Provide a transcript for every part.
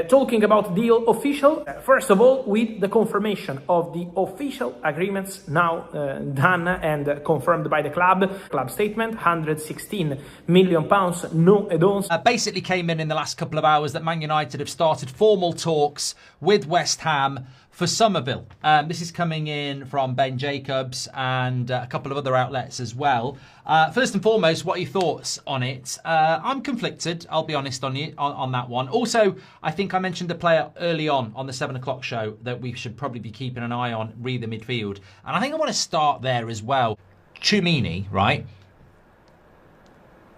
Talking about deal official, first of all, with the confirmation of the official agreements now done and confirmed by the club statement, £116 million, no add-ons. Basically came in the last couple of hours that Man United have started formal talks with West Ham for Somerville. This is coming in from Ben Jacobs and a couple of other outlets as well. First and foremost, what are your thoughts on it? I'm conflicted, I'll be honest on that one. Also, I think I mentioned a player early on the 7 o'clock show that we should probably be keeping an eye on, re the midfield. And I think I want to start there as well. Tchouaméni, right?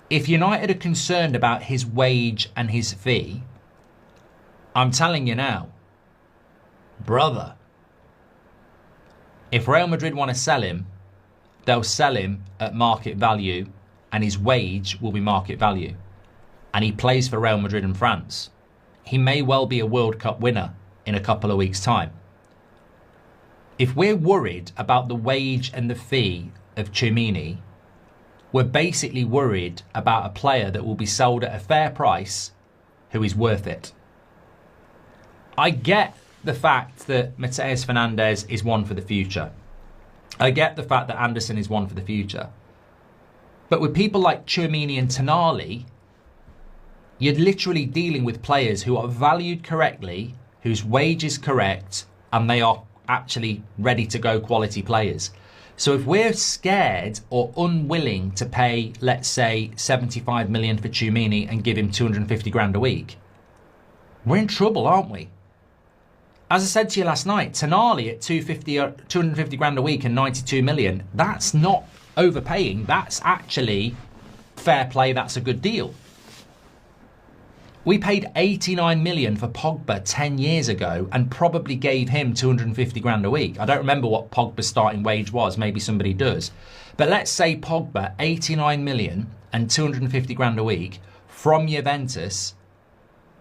If United are concerned about his wage and his fee, I'm telling you now, brother, if Real Madrid want to sell him, they'll sell him at market value and his wage will be market value. And he plays for Real Madrid in France. He may well be a World Cup winner in a couple of weeks' time. If we're worried about the wage and the fee of Tchouaméni, we're basically worried about a player that will be sold at a fair price who is worth it. I get the fact that Mateus Fernandez is one for the future. I get the fact that Anderson is one for the future. But with people like Tchouaméni and Tonali, you're literally dealing with players who are valued correctly, whose wage is correct, and they are actually ready to go quality players. So if we're scared or unwilling to pay, let's say, 75 million for Tchouaméni and give him 250 grand a week, we're in trouble, aren't we? As I said to you last night, Tonali at 250 grand a week and 92 million, that's not overpaying. That's actually fair play. That's a good deal. We paid 89 million for Pogba 10 years ago and probably gave him 250 grand a week. I don't remember what Pogba's starting wage was. Maybe somebody does. But let's say Pogba, 89 million and 250 grand a week from Juventus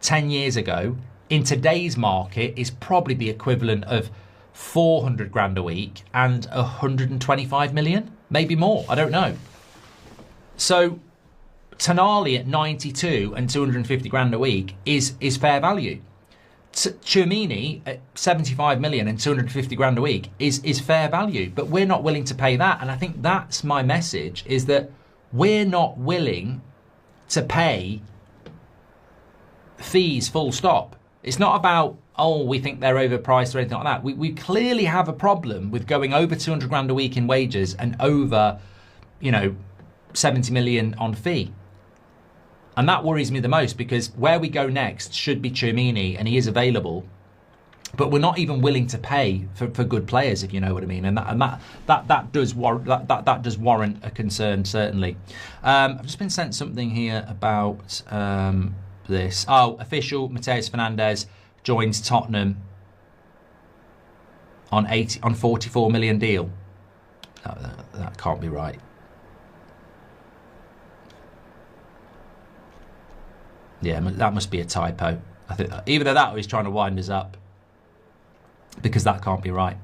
10 years ago, in today's market is probably the equivalent of 400 grand a week and 125 million, maybe more, I don't know. So Tonali at 92 and 250 grand a week is fair value. Tchouaméni at 75 million and 250 grand a week is fair value, but we're not willing to pay that. And I think that's my message, is that we're not willing to pay fees full stop. It's not about, oh, we think they're overpriced or anything like that. We clearly have a problem with going over 200 grand a week in wages and over, 70 million on fee. And that worries me the most, because where we go next should be Tchouaméni, and he is available. But we're not even willing to pay for good players, if you know what I mean. And that does warrant a concern, certainly. I've just been sent something here about this. Oh, official, Mateus Fernandez joins Tottenham on 44 million deal. That can't be right. Yeah, that must be a typo. I think either that or he's trying to wind us up, because that can't be right.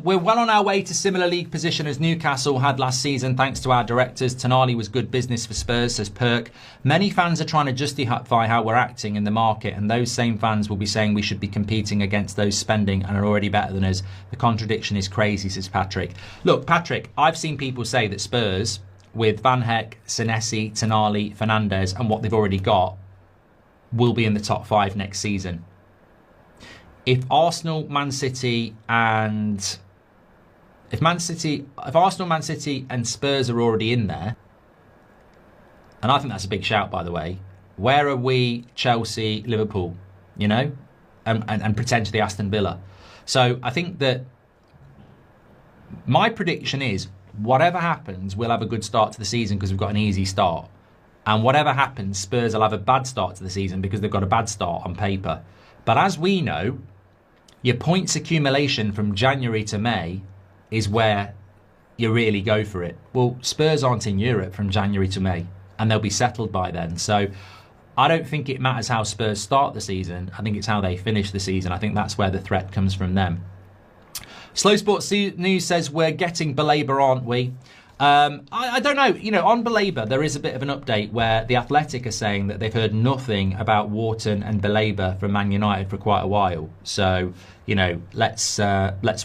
We're well on our way to similar league position as Newcastle had last season, thanks to our directors. Tonali was good business for Spurs, says Perk. Many fans are trying to justify how we're acting in the market, and those same fans will be saying we should be competing against those spending and are already better than us. The contradiction is crazy, says Patrick. Look, Patrick, I've seen people say that Spurs, with Van Hecke, Senesi, Tonali, Fernandez, and what they've already got, will be in the top 5 next season. If Arsenal, Man City, and Arsenal, Man City, and Spurs are already in there, and I think that's a big shout, by the way. Where are we, Chelsea, Liverpool? And potentially Aston Villa. So I think that my prediction is, whatever happens, we'll have a good start to the season because we've got an easy start. And whatever happens, Spurs will have a bad start to the season because they've got a bad start on paper. But as we know, your points accumulation from January to May is where you really go for it. Well, Spurs aren't in Europe from January to May, and they'll be settled by then. So I don't think it matters how Spurs start the season. I think it's how they finish the season. I think that's where the threat comes from them. Slow Sports News says we're getting Belabour, aren't we? I don't know. You know, on Belabor, there is a bit of an update where The Athletic are saying that they've heard nothing about Wharton and Belabor from Man United for quite a while. So, you know, let's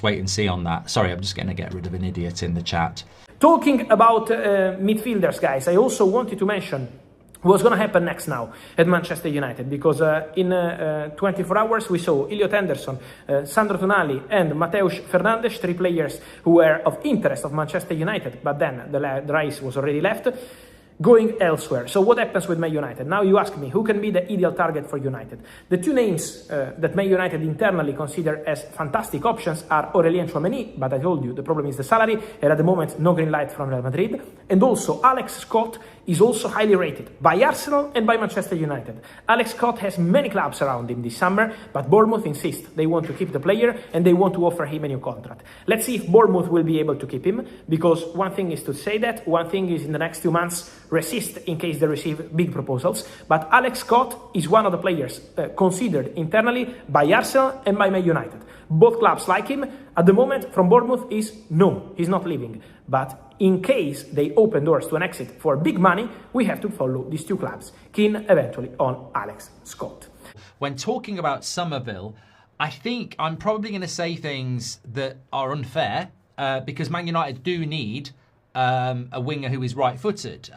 wait and see on that. Sorry, I'm just going to get rid of an idiot in the chat. Talking about midfielders, guys, I also wanted to mention what's going to happen next now at Manchester United, because in 24 hours we saw Elliot Henderson, Sandro Tonali and Mateusz Fernandes, 3 players who were of interest of Manchester United, but then the race was already left, going elsewhere. So what happens with Man United? Now you ask me, who can be the ideal target for United? The 2 names that Man United internally consider as fantastic options are Aurélien Tchouameni, but I told you the problem is the salary, and at the moment no green light from Real Madrid, and also Alex Scott is also highly rated by Arsenal and by Manchester United. Alex Scott has many clubs around him this summer, but Bournemouth insists they want to keep the player and they want to offer him a new contract. Let's see if Bournemouth will be able to keep him, because one thing is to say that, one thing is in the next 2 months resist in case they receive big proposals, but Alex Scott is one of the players considered internally by Arsenal and by Man United. Both clubs like him. At the moment from Bournemouth is no, he's not leaving, but in case they open doors to an exit for big money, we have to follow these 2 clubs, keen eventually on Alex Scott. When talking about Somerville, I think I'm probably going to say things that are unfair because Man United do need a winger who is right-footed.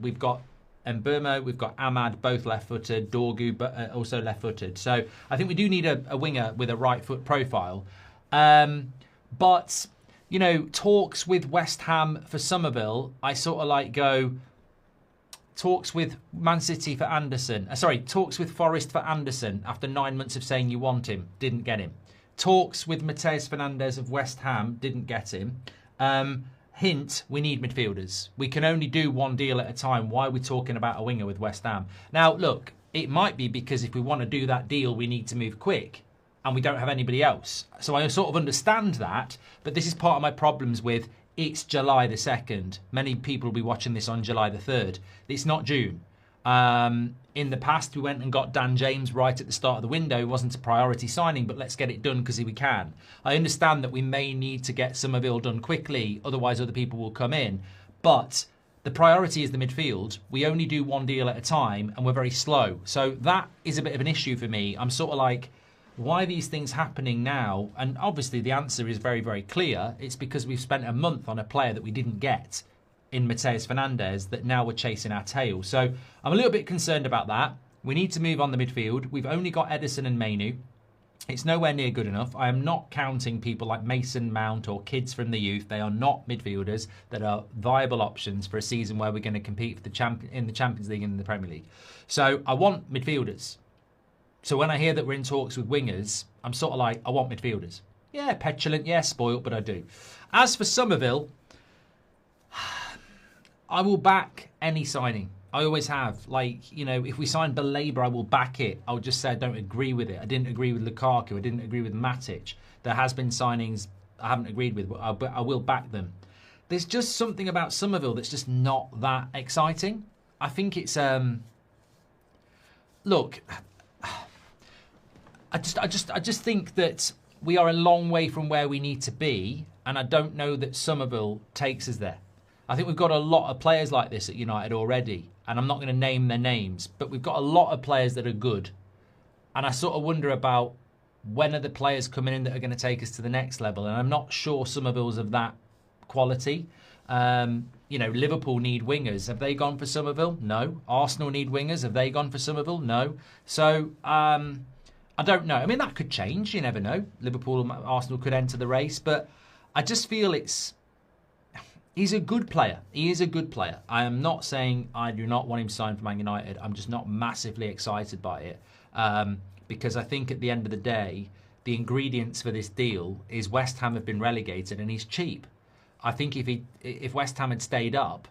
We've got Mbeumo, we've got Ahmad, both left-footed, Dorgu, but also left-footed. So I think we do need a winger with a right-foot profile. But, you know, talks with West Ham for Somerville, I sort of like go, talks with Man City for Anderson. Talks with Forest for Anderson after 9 months of saying you want him, didn't get him. Talks with Mateus Fernandes of West Ham, didn't get him. Hint, we need midfielders. We can only do 1 deal at a time. Why are we talking about a winger with West Ham? Now, look, it might be because if we want to do that deal, we need to move quick and we don't have anybody else. So I sort of understand that, but this is part of my problems with it's July the 2nd. Many people will be watching this on July the 3rd. It's not June. In the past, we went and got Dan James right at the start of the window. It wasn't a priority signing, but let's get it done because we can. I understand that we may need to get Somerville done quickly, otherwise other people will come in. But the priority is the midfield. We only do 1 deal at a time, and we're very slow. So that is a bit of an issue for me. I'm sort of like, why are these things happening now? And obviously the answer is very, very clear. It's because we've spent a month on a player that we didn't get in Mateus Fernandes that now we're chasing our tail. So I'm a little bit concerned about that. We need to move on the midfield. We've only got Edison and Mainu. It's nowhere near good enough. I am not counting people like Mason Mount or kids from the youth. They are not midfielders that are viable options for a season where we're going to compete for in the Champions League and in the Premier League. So I want midfielders. So when I hear that we're in talks with wingers, I'm sort of like, I want midfielders. Yeah, petulant, yeah, spoilt, but I do. As for Somerville, I will back any signing. I always have. Like, you know, if we sign Belabor, I will back it. I'll just say I don't agree with it. I didn't agree with Lukaku. I didn't agree with Matic. There has been signings I haven't agreed with, but I will back them. There's just something about Somerville that's just not that exciting. I think it's look, I just think that we are a long way from where we need to be, and I don't know that Somerville takes us there. I think we've got a lot of players like this at United already, and I'm not going to name their names, but we've got a lot of players that are good. And I sort of wonder about when are the players coming in that are going to take us to the next level, and I'm not sure Somerville's of that quality. You know, Liverpool need wingers. Have they gone for Somerville? No. Arsenal need wingers. Have they gone for Somerville? No. So, I don't know. I mean, that could change. You never know. Liverpool and Arsenal could enter the race, but I just feel he's a good player. He is a good player. I am not saying I do not want him signed for Man United. I'm just not massively excited by it because I think at the end of the day, the ingredients for this deal is West Ham have been relegated and he's cheap. I think if West Ham had stayed up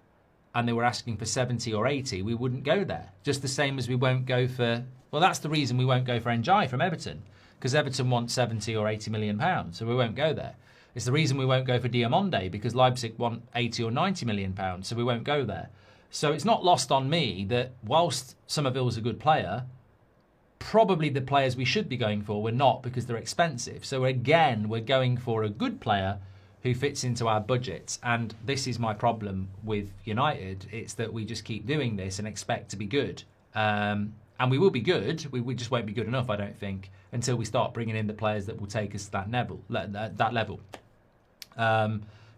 and they were asking for 70 or 80, we wouldn't go there. Just the same as we won't go for... Well, that's the reason we won't go for Njai from Everton, because Everton wants 70 or 80 million pounds, so we won't go there. It's the reason we won't go for Diamonde, because Leipzig want 80 or 90 million pounds, so we won't go there. So it's not lost on me that whilst Somerville's a good player, probably the players we should be going for we're not, because they're expensive. So again, we're going for a good player who fits into our budget. And this is my problem with United. It's that we just keep doing this and expect to be good. And we will be good. We just won't be good enough, I don't think, until we start bringing in the players that will take us to that level.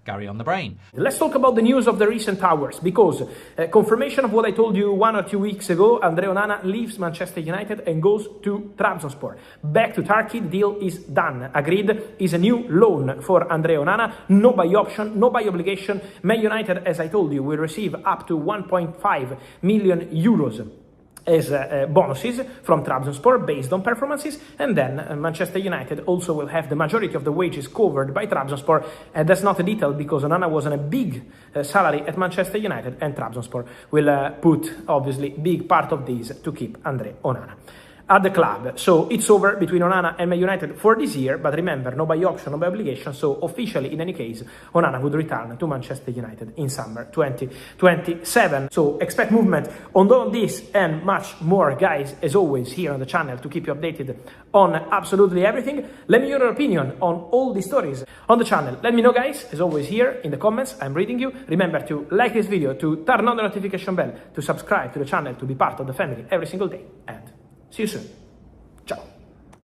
Gary on the brain. Let's talk about the news of the recent hours, because confirmation of what I told you 1 or 2 weeks ago, André Onana leaves Manchester United and goes to Trabzonspor. Back to Turkey, the deal is done. Agreed, is a new loan for André Onana, no buy option, no buy obligation. Man United, as I told you, will receive up to 1.5 million euros as bonuses from Trabzonspor based on performances, and then Manchester United also will have the majority of the wages covered by Trabzonspor, and that's not a detail because Onana was on a big salary at Manchester United, and Trabzonspor will put obviously big part of this to keep André Onana at the club. So it's over between Onana and Man United for this year, but remember, no buy option, no buy obligation, so officially, in any case, Onana would return to Manchester United in summer 2027. So expect movement on all this and much more, guys, as always, here on the channel to keep you updated on absolutely everything. Let me know your opinion on all the stories on the channel. Let me know, guys, as always, here in the comments. I'm reading you. Remember to like this video, to turn on the notification bell, to subscribe to the channel, to be part of the family every single day, and see you soon.